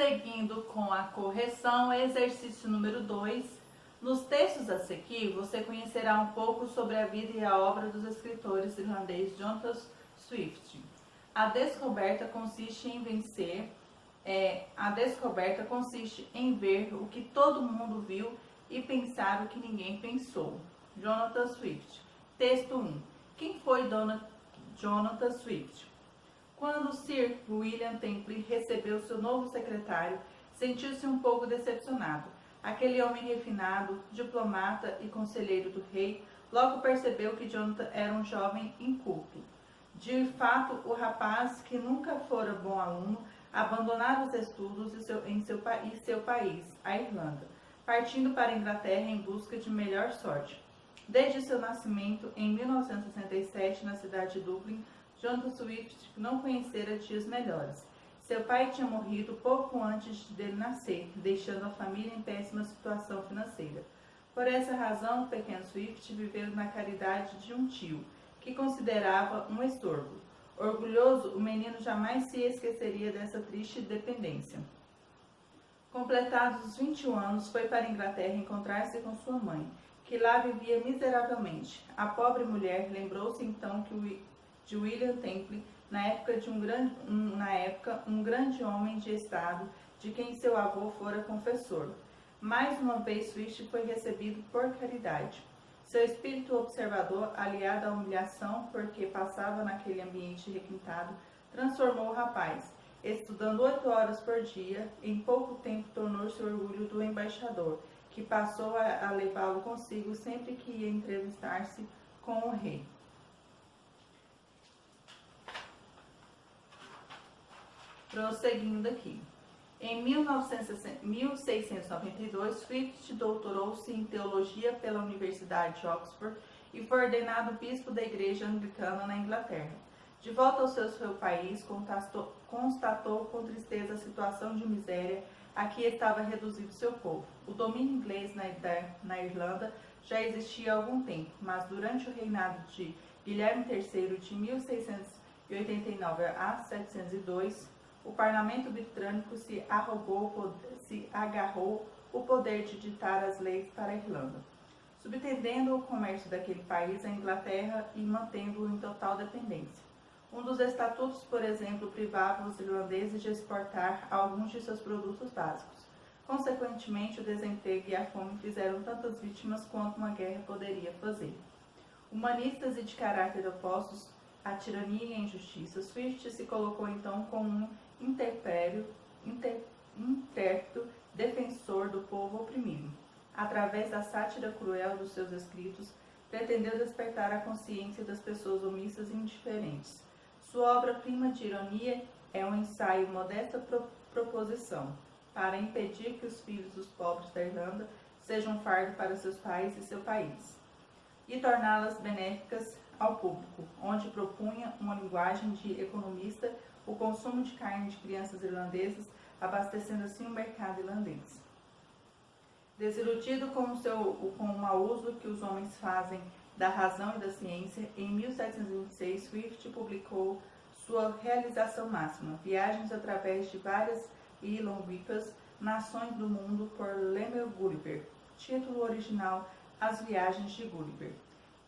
Prosseguindo com a correção, exercício número 2. Nos textos a seguir, você conhecerá um pouco sobre a vida e a obra dos escritores irlandeses Jonathan Swift. A descoberta consiste em ver o que todo mundo viu e pensar o que ninguém pensou. Jonathan Swift. Texto 1. Quem foi Jonathan Swift? Quando Sir William Temple recebeu seu novo secretário, sentiu-se um pouco decepcionado. Aquele homem refinado, diplomata e conselheiro do rei, logo percebeu que Jonathan era um jovem inculto. De fato, o rapaz, que nunca fora bom aluno, abandonara os estudos em seu país, a Irlanda, partindo para a Inglaterra em busca de melhor sorte. Desde seu nascimento, em 1967, na cidade de Dublin, Jonathan Swift não conhecera dias melhores. Seu pai tinha morrido pouco antes dele nascer, deixando a família em péssima situação financeira. Por essa razão, o pequeno Swift viveu na caridade de um tio, que considerava um estorbo. Orgulhoso, o menino jamais se esqueceria dessa triste dependência. Completados os 21 anos, foi para a Inglaterra encontrar-se com sua mãe, que lá vivia miseravelmente. A pobre mulher lembrou-se então de William Temple, na época um grande homem de estado, de quem seu avô fora confessor. Mais uma vez Swift foi recebido por caridade. Seu espírito observador, aliado à humilhação porque passava naquele ambiente requintado, transformou o rapaz. Estudando 8 horas por dia, em pouco tempo tornou-se o orgulho do embaixador, que passou a levá-lo consigo sempre que ia entrevistar-se com o rei. Prosseguindo aqui. Em 1692, Swift doutorou-se em teologia pela Universidade de Oxford e foi ordenado bispo da Igreja Anglicana na Inglaterra. De volta ao seu país, constatou com tristeza a situação de miséria a que estava reduzido seu povo. O domínio inglês na Irlanda já existia há algum tempo, mas durante o reinado de Guilherme III, de 1689 a 702, o parlamento britânico se agarrou o poder de ditar as leis para a Irlanda, subtendendo o comércio daquele país à Inglaterra e mantendo-o em total dependência. Um dos estatutos, por exemplo, privava os irlandeses de exportar alguns de seus produtos básicos. Consequentemente, o desemprego e a fome fizeram tantas vítimas quanto uma guerra poderia fazer. Humanistas e de caráter opostos à tirania e à injustiça, Swift se colocou então como um intérprete defensor do povo oprimido. Através da sátira cruel dos seus escritos, pretendeu despertar a consciência das pessoas omissas e indiferentes. Sua obra-prima de ironia é um ensaio modesta proposição para impedir que os filhos dos pobres da Irlanda sejam um fardo para seus pais e seu país, e torná-las benéficas ao público, onde propunha uma linguagem de economista o consumo de carne de crianças irlandesas, abastecendo assim o mercado irlandês. Desiludido com o mau uso que os homens fazem da razão e da ciência, em 1726 Swift publicou sua realização máxima, Viagens através de várias e longínquas nações do mundo, por Lemuel Gulliver. Título original: As Viagens de Gulliver.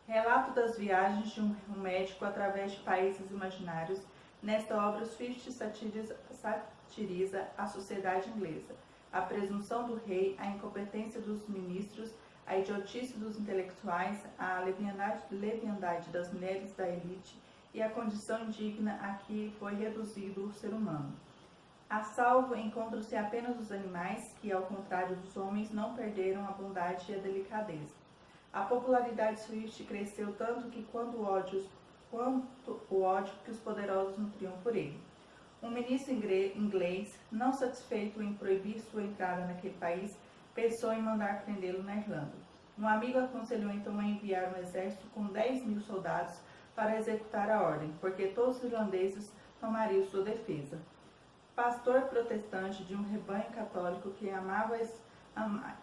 Relato das viagens de um médico através de países imaginários. Nesta obra, Swift satiriza a sociedade inglesa, a presunção do rei, a incompetência dos ministros, a idiotice dos intelectuais, a leviandade das mulheres da elite e a condição indigna a que foi reduzido o ser humano. A salvo encontram-se apenas os animais, que, ao contrário dos homens, não perderam a bondade e a delicadeza. A popularidade de Swift cresceu tanto quanto o ódio que os poderosos nutriam por ele. Um ministro inglês, não satisfeito em proibir sua entrada naquele país, pensou em mandar prendê-lo na Irlanda. Um amigo aconselhou então a enviar um exército com 10.000 soldados para executar a ordem, porque todos os irlandeses tomariam sua defesa. Pastor protestante de um rebanho católico que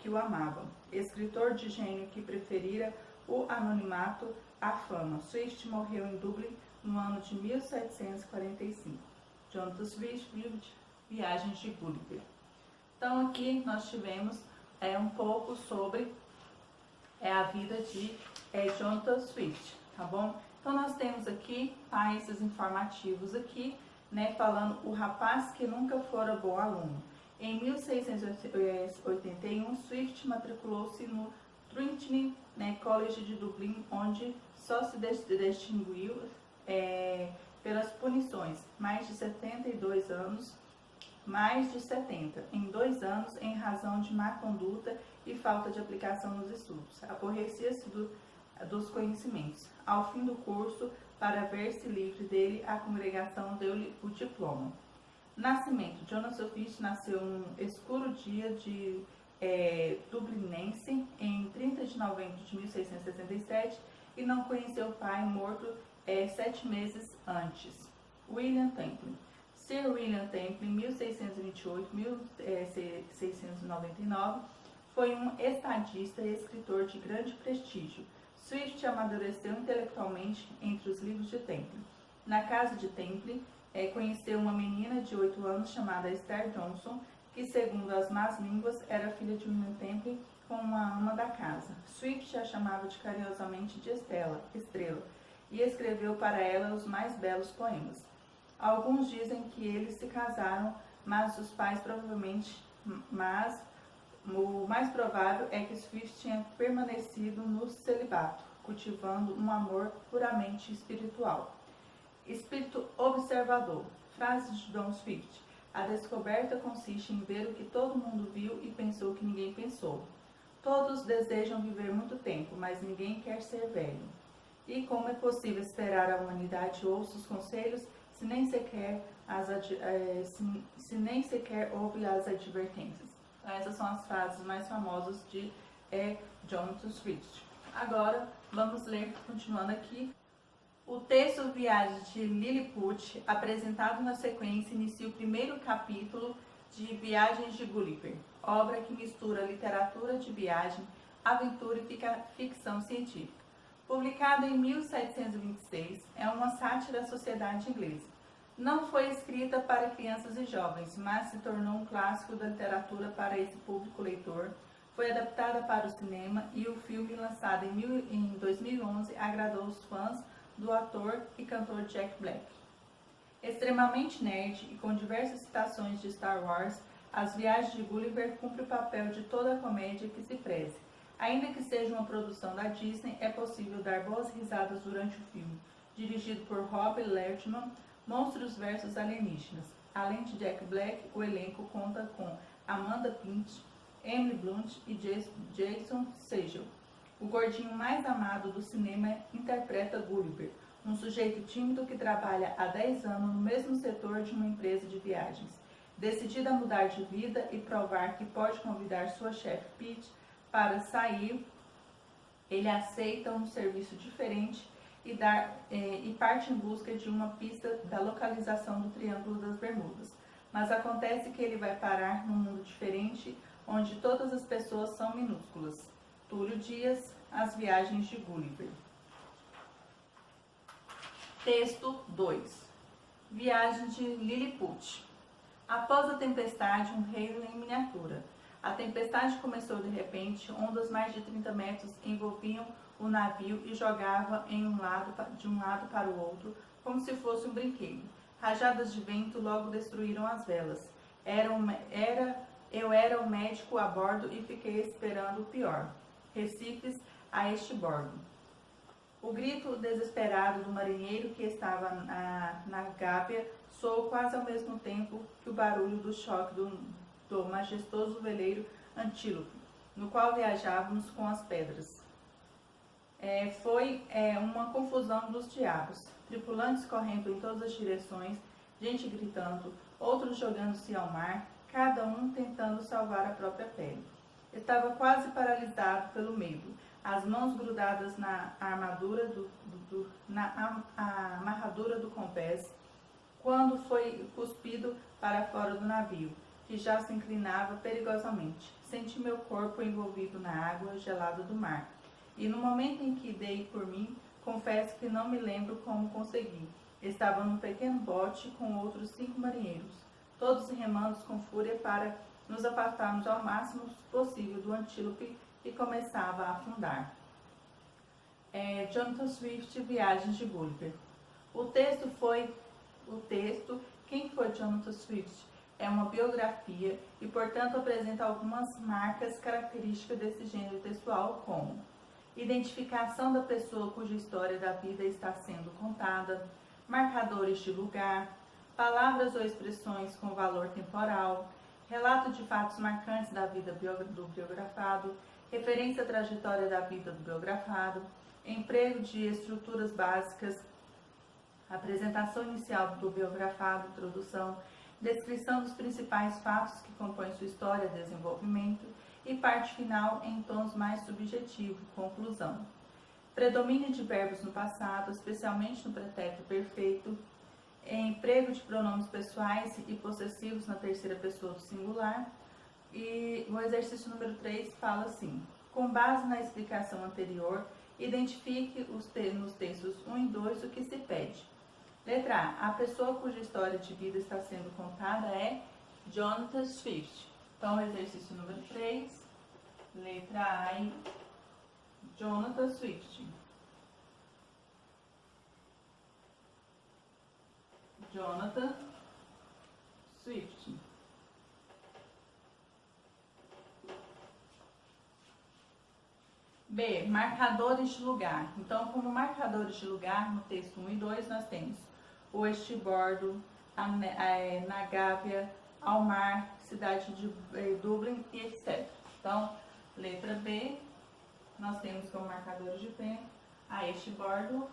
o amava, escritor de gênio que preferira o anonimato à fama, Swift morreu em Dublin no ano de 1745. Jonathan Swift, Viagens de Gulliver. Então aqui nós tivemos um pouco sobre a vida de Jonathan Swift, tá bom? Então nós temos aqui, tá, esses informativos aqui, né, falando o rapaz que nunca fora bom aluno. Em 1681, Swift matriculou-se no Trinity, né, College de Dublin, onde só se distinguiu pelas punições, mais de 70 em 2 anos, em razão de má conduta e falta de aplicação nos estudos. Aborrecia-se dos conhecimentos. Ao fim do curso, para ver-se livre dele, a congregação deu-lhe o diploma. Nascimento. Jonathan Swift nasceu num escuro dia de dublinense, em 30 de novembro de 1667, e não conheceu o pai, morto 7 meses antes. William Temple. Sir William Temple, 1628-1699, foi um estadista e escritor de grande prestígio. Swift amadureceu intelectualmente entre os livros de Temple. Na casa de Temple, conheceu uma menina de 8 anos chamada Esther Johnson, que, segundo as más línguas, era filha de William Temple com uma ama da casa. Swift a chamava carinhosamente de Estrela, e escreveu para ela os mais belos poemas. Alguns dizem que eles se casaram, mas os pais o mais provável é que Swift tenha permanecido no celibato, cultivando um amor puramente espiritual. Espírito observador. Frase de John Swift. A descoberta consiste em ver o que todo mundo viu e pensou que ninguém pensou. Todos desejam viver muito tempo, mas ninguém quer ser velho. E como é possível esperar a humanidade ouça os conselhos se nem sequer ouve as advertências? Essas são as frases mais famosas de Jonathan Swift. Agora, vamos ler, continuando aqui. O texto Viagem de Lilliput, apresentado na sequência, inicia o primeiro capítulo de Viagens de Gulliver, obra que mistura literatura de viagem, aventura e ficção científica. Publicado em 1726, é uma sátira da sociedade inglesa. Não foi escrita para crianças e jovens, mas se tornou um clássico da literatura para esse público leitor. Foi adaptada para o cinema e o filme, lançado em 2011, agradou os fãs do ator e cantor Jack Black. Extremamente nerd e com diversas citações de Star Wars, As Viagens de Gulliver cumpre o papel de toda a comédia que se preze. Ainda que seja uma produção da Disney, é possível dar boas risadas durante o filme. Dirigido por Rob Lertman, Monstros vs Alienígenas. Além de Jack Black, o elenco conta com Amanda Pint, Emily Blunt e Jason Segel. O gordinho mais amado do cinema interpreta Gulliver, um sujeito tímido que trabalha há 10 anos no mesmo setor de uma empresa de viagens. Decidido a mudar de vida e provar que pode convidar sua chefe Pete para sair, ele aceita um serviço diferente e parte em busca de uma pista da localização do Triângulo das Bermudas. Mas acontece que ele vai parar num mundo diferente, onde todas as pessoas são minúsculas. Túlio Dias, As Viagens de Gulliver. Texto 2. Viagem de Lilliput. Após a tempestade, um reino em miniatura. A tempestade começou de repente, ondas mais de 30 metros envolviam o navio e jogavam de um lado para o outro, como se fosse um brinquedo. Rajadas de vento logo destruíram as velas. Eu era o médico a bordo e fiquei esperando o pior. Recifes a este bordo. O grito desesperado do marinheiro que estava na gábia soou quase ao mesmo tempo que o barulho do choque do majestoso veleiro Antílope, no qual viajávamos com as pedras. Foi uma confusão dos diabos, tripulantes correndo em todas as direções, gente gritando, outros jogando-se ao mar, cada um tentando salvar a própria pele. Estava quase paralisado pelo medo, as mãos grudadas na amarradura do compés, quando foi cuspido para fora do navio, que já se inclinava perigosamente. Senti meu corpo envolvido na água gelada do mar, e no momento em que dei por mim, confesso que não me lembro como consegui. Estava num pequeno bote com outros 5 marinheiros, todos remando com fúria para nos afastarmos ao máximo possível do antílope que começava a afundar. Jonathan Swift, Viagens de Gulliver. Quem foi Jonathan Swift? É uma biografia e, portanto, apresenta algumas marcas características desse gênero textual, como identificação da pessoa cuja história da vida está sendo contada, marcadores de lugar, palavras ou expressões com valor temporal, relato de fatos marcantes da vida do biografado, referência à trajetória da vida do biografado, emprego de estruturas básicas, apresentação inicial do biografado, introdução, descrição dos principais fatos que compõem sua história, desenvolvimento e parte final em tons mais subjetivos, conclusão. Predomínio de verbos no passado, especialmente no pretérito perfeito, emprego de pronomes pessoais e possessivos na terceira pessoa do singular. E o exercício número 3 fala assim: com base na explicação anterior, identifique nos textos 1 e 2 o que se pede. Letra A. A pessoa cuja história de vida está sendo contada é Jonathan Swift. Então, o exercício número 3, letra A, Jonathan Swift. Jonathan Swift. B. Marcadores de lugar. Então, como marcadores de lugar, no texto 1 e 2, nós temos o Estibordo, na Gávea, ao mar, cidade de Dublin e etc. Então, letra B, nós temos como marcadores de tempo a Estibordo,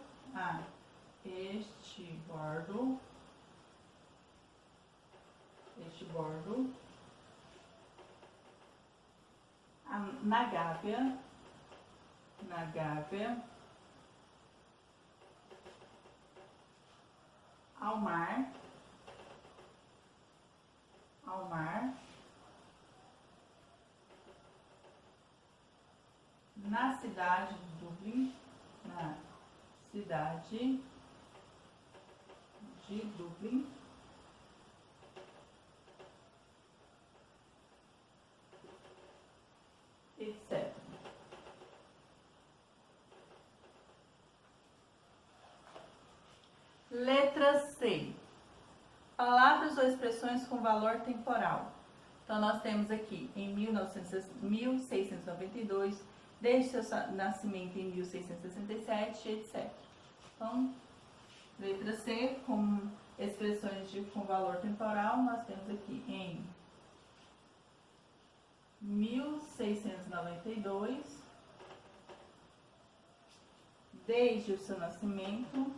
na Gávea, ao mar, na cidade de Dublin, etc. Letra C. Palavras ou expressões com valor temporal. Então, nós temos aqui em 1692, desde seu nascimento em 1667, etc. Então, letra C, com expressões com valor temporal, nós temos aqui em 1692, desde o seu nascimento,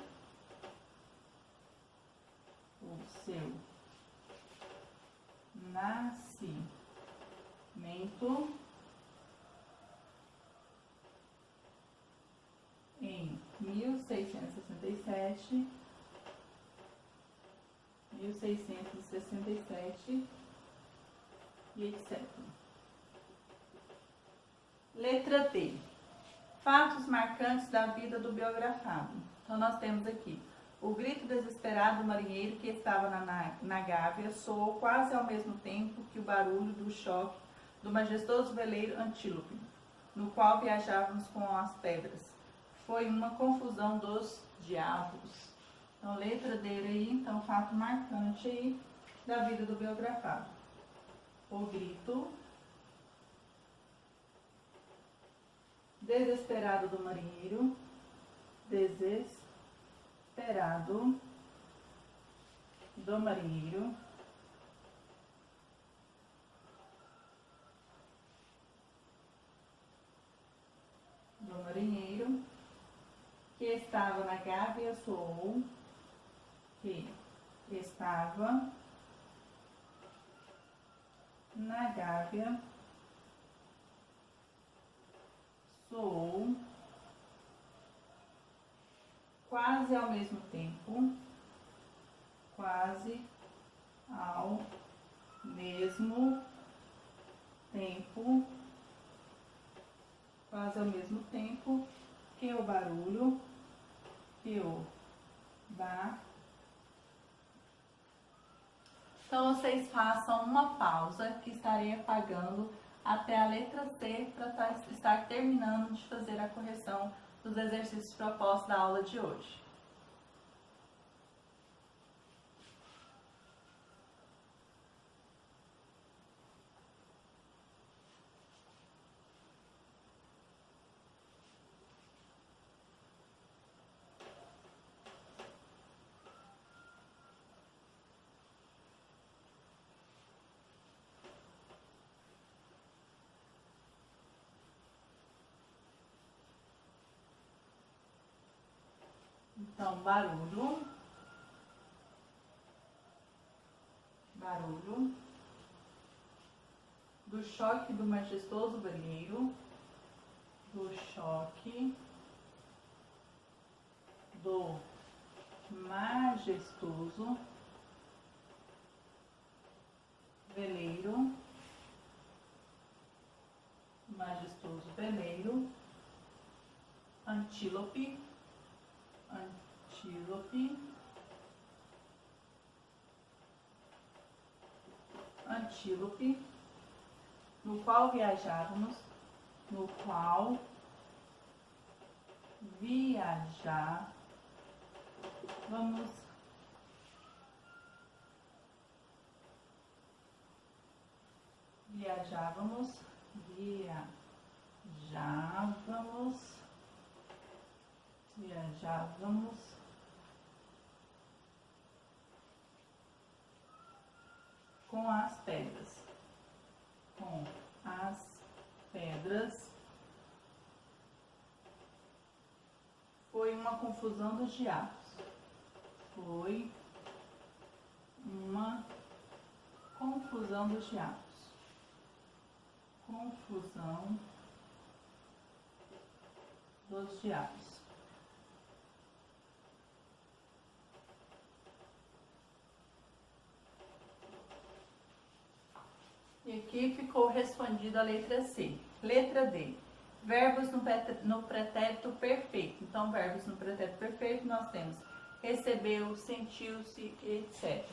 em 1667 e etc. Letra D. Fatos marcantes da vida do biografado. Então, nós temos aqui o grito desesperado do marinheiro que estava na Gávea soou quase ao mesmo tempo que o barulho do choque do majestoso veleiro Antílope, no qual viajávamos com as pedras. Foi uma confusão dos diabos. Então, letra D aí, então, fato marcante aí da vida do biografado. O grito desesperado do marinheiro, que estava na Gávea soou, quase ao mesmo tempo, que o barulho, Então, vocês façam uma pausa, que estarei apagando até a letra C para estar terminando de fazer a correção dos exercícios propostos da aula de hoje. Então, barulho, do choque do majestoso banheiro, do choque do majestoso veleiro, antílope, no qual viajávamos, viajávamos com as pedras, foi uma confusão dos diabos, E aqui ficou respondida a letra C. Letra D. Verbos no pretérito perfeito. Então, verbos no pretérito perfeito nós temos recebeu, sentiu-se, etc.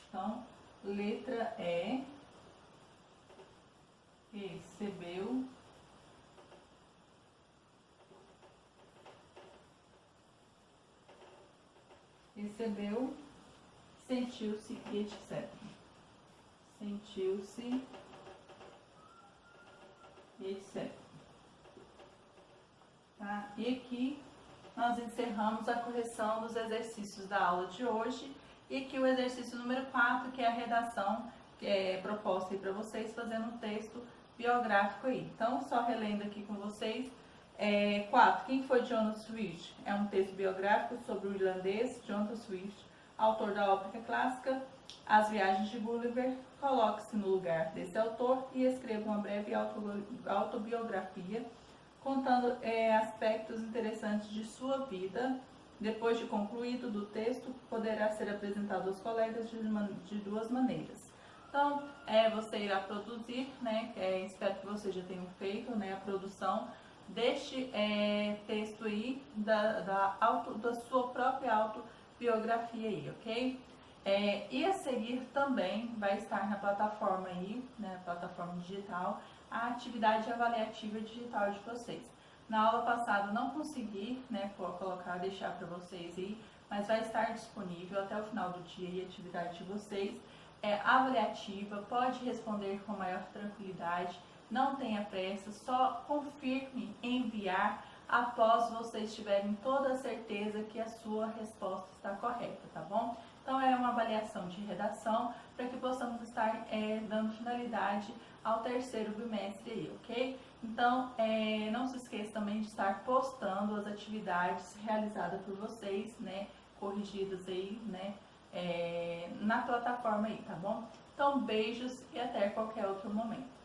Então, letra E. Recebeu, sentiu-se, etc. Tá? E aqui nós encerramos a correção dos exercícios da aula de hoje. E aqui o exercício número 4, que é a redação que é proposta aí para vocês, fazendo um texto biográfico aí. Então, só relendo aqui com vocês. 4. Quem foi Jonathan Swift? É um texto biográfico sobre o irlandês Jonathan Swift, autor da ópera clássica As Viagens de Gulliver. Coloque-se no lugar desse autor e escreva uma breve autobiografia contando aspectos interessantes de sua vida. Depois de concluído do texto, poderá ser apresentado aos colegas de duas maneiras. Então, você irá produzir, né? Espero que vocês já tenham feito, né, a produção deste texto aí, da sua própria autobiografia aí, ok? E a seguir também vai estar na plataforma aí, né, plataforma digital, a atividade avaliativa digital de vocês. Na aula passada não consegui, né, deixar para vocês aí, mas vai estar disponível até o final do dia aí a atividade de vocês. Avaliativa, pode responder com maior tranquilidade, não tenha pressa, só confirme enviar após vocês tiverem toda a certeza que a sua resposta está correta, tá bom? Então, é uma avaliação de redação para que possamos estar dando finalidade ao terceiro bimestre aí, ok? Então, não se esqueça também de estar postando as atividades realizadas por vocês, né? Corrigidas aí, né? Na plataforma aí, tá bom? Então, beijos e até qualquer outro momento.